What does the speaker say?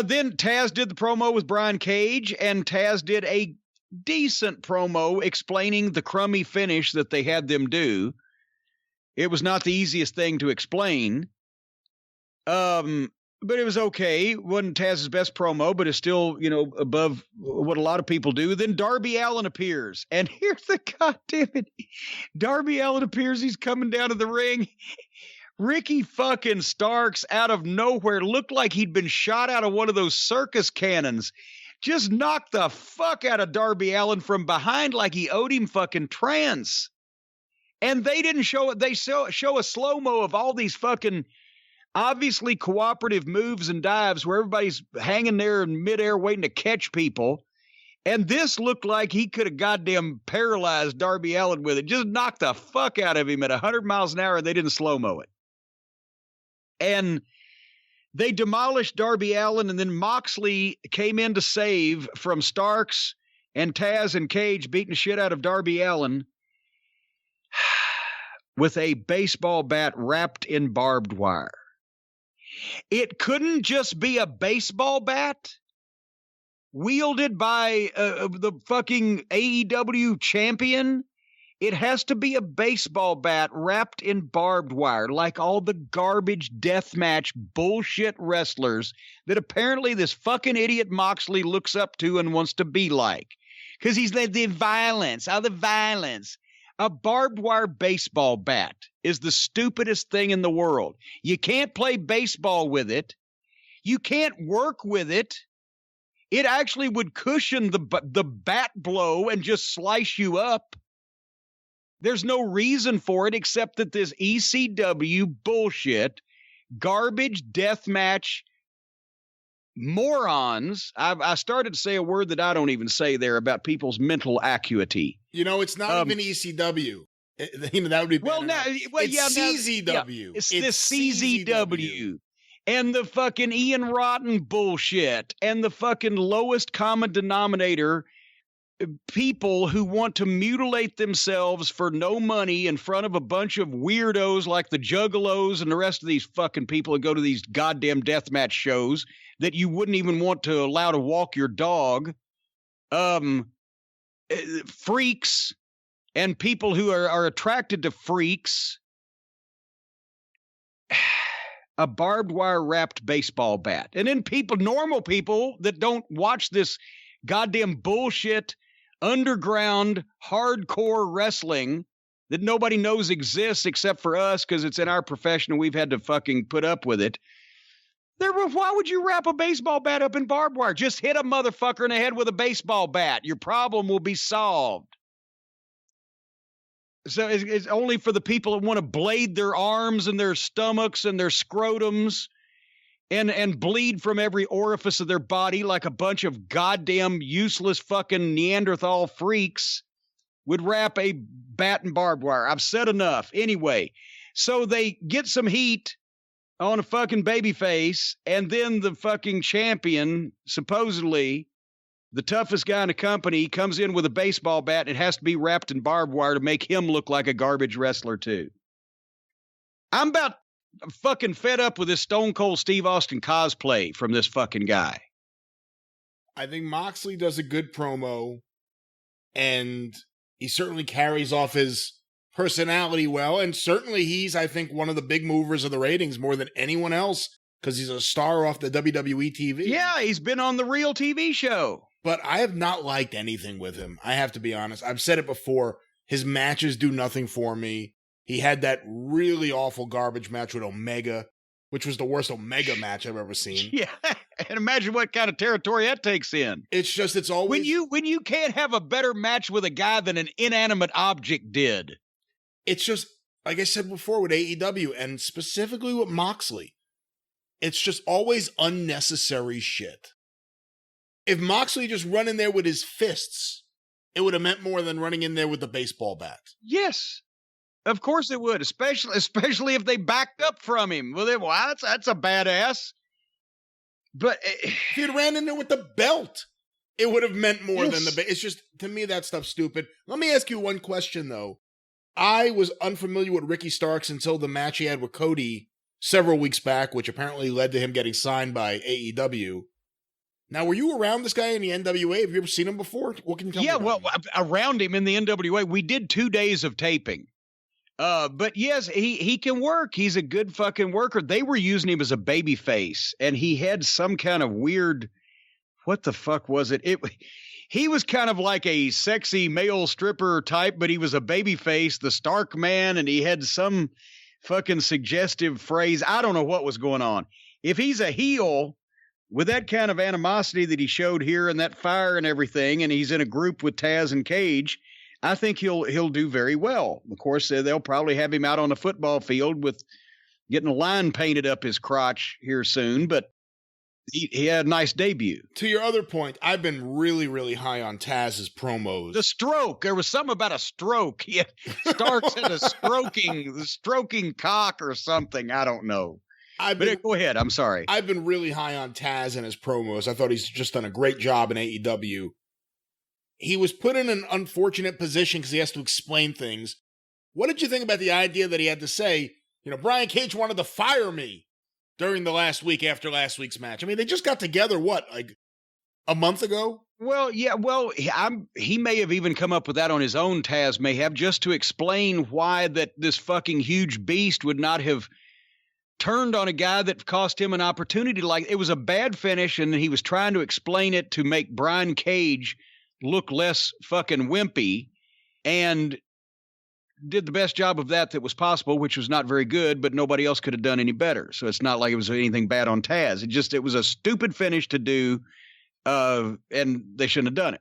Then Taz did the promo with Brian Cage, and Taz did a decent promo explaining the crummy finish that they had them do. It was not the easiest thing to explain. But it was okay. It wasn't Taz's best promo, but it's still, above what a lot of people do. Then Darby Allin appears. And here's the goddamn it. Darby Allin appears. He's coming down to the ring. Ricky fucking Starks out of nowhere looked like he'd been shot out of one of those circus cannons. Just knocked the fuck out of Darby Allin from behind like he owed him fucking trance. And they didn't show it. They show a slow-mo of all these fucking obviously cooperative moves and dives where everybody's hanging there in midair waiting to catch people. And this looked like he could have goddamn paralyzed Darby Allin with it. Just knocked the fuck out of him at 100 miles an hour, and they didn't slow-mo it. And they demolished Darby Allin, and then Moxley came in to save from Starks and Taz and Cage beating the shit out of Darby Allin with a baseball bat wrapped in barbed wire. It couldn't just be a baseball bat wielded by the fucking AEW champion. It has to be a baseball bat wrapped in barbed wire, like all the garbage deathmatch bullshit wrestlers that apparently this fucking idiot Moxley looks up to and wants to be like. Because he's the violence, all the violence. A barbed wire baseball bat is the stupidest thing in the world. You can't play baseball with it. You can't work with it. It actually would cushion the bat blow and just slice you up. There's no reason for it except that this ECW bullshit, garbage deathmatch morons. I started to say a word that I don't even say there about people's mental acuity. It's not even ECW. That would be well. Now, it's CZW. It's the CZW. And the fucking Ian Rotten bullshit, and the fucking lowest common denominator people who want to mutilate themselves for no money in front of a bunch of weirdos like the Juggalos and the rest of these fucking people who go to these goddamn deathmatch shows that you wouldn't even want to allow to walk your dog. Freaks and people who are attracted to freaks. A barbed wire wrapped baseball bat. And then normal people that don't watch this goddamn bullshit underground hardcore wrestling that nobody knows exists except for us because it's in our profession and we've had to fucking put up with it. Why would you wrap a baseball bat up in barbed wire? Just hit a motherfucker in the head with a baseball bat. Your problem will be solved. So it's only for the people that want to blade their arms and their stomachs and their scrotums and bleed from every orifice of their body like a bunch of goddamn useless fucking Neanderthal freaks would wrap a bat in barbed wire. I've said enough. Anyway, so they get some heat on a fucking babyface, and then the fucking champion, supposedly the toughest guy in the company, comes in with a baseball bat, and it has to be wrapped in barbed wire to make him look like a garbage wrestler too. I'm about fucking fed up with this Stone Cold Steve Austin cosplay from this fucking guy. I think Moxley does a good promo, and he certainly carries off his personality well, and certainly he's, I think, one of the big movers of the ratings more than anyone else, because he's a star off the WWE TV. Yeah, he's been on the real TV show. But I have not liked anything with him. I have to be honest. I've said it before. His matches do nothing for me. He had that really awful garbage match with Omega, which was the worst Omega match I've ever seen. Yeah, and imagine what kind of territory that takes in. It's always... When you can't have a better match with a guy than an inanimate object did. It's just, like I said before with AEW, and specifically with Moxley, it's just always unnecessary shit. If Moxley just run in there with his fists, it would have meant more than running in there with the baseball bat. Yes. Of course it would, especially if they backed up from him. Well, that's a badass. But if he'd ran in there with the belt, it would have meant more than the... It's just, to me, that stuff's stupid. Let me ask you one question, though. I was unfamiliar with Ricky Starks until the match he had with Cody several weeks back, which apparently led to him getting signed by AEW. Now, were you around this guy in the NWA? Have you ever seen him before? What can you tell me about him? Around him in the NWA, we did 2 days of taping. But yes, he can work. He's a good fucking worker. They were using him as a baby face, and he had some kind of weird, what the fuck was it? He was kind of like a sexy male stripper type, but he was a baby face, the Stark Man, and he had some fucking suggestive phrase. I don't know what was going on. If he's a heel with that kind of animosity that he showed here and that fire and everything, and he's in a group with Taz and Cage, I think he'll do very well. Of course, they'll probably have him out on the football field with getting a line painted up his crotch here soon, but he had a nice debut. To your other point, I've been really, really high on Taz's promos. The stroke. There was something about a stroke. Starks had a stroking cock or something. I don't know. Go ahead. I'm sorry. I've been really high on Taz and his promos. I thought he's just done a great job in AEW. He was put in an unfortunate position because he has to explain things. What did you think about the idea that he had to say, Brian Cage wanted to fire me during the last week after last week's match? I mean, they just got together, like a month ago? Well, yeah, he may have even come up with that on his own, Taz may have, just to explain why that this fucking huge beast would not have turned on a guy that cost him an opportunity. Like, it was a bad finish, and he was trying to explain it to make Brian Cage look less fucking wimpy, and did the best job of that was possible, which was not very good, but nobody else could have done any better. So it's not like it was anything bad on Taz. It was a stupid finish to do, and they shouldn't have done it.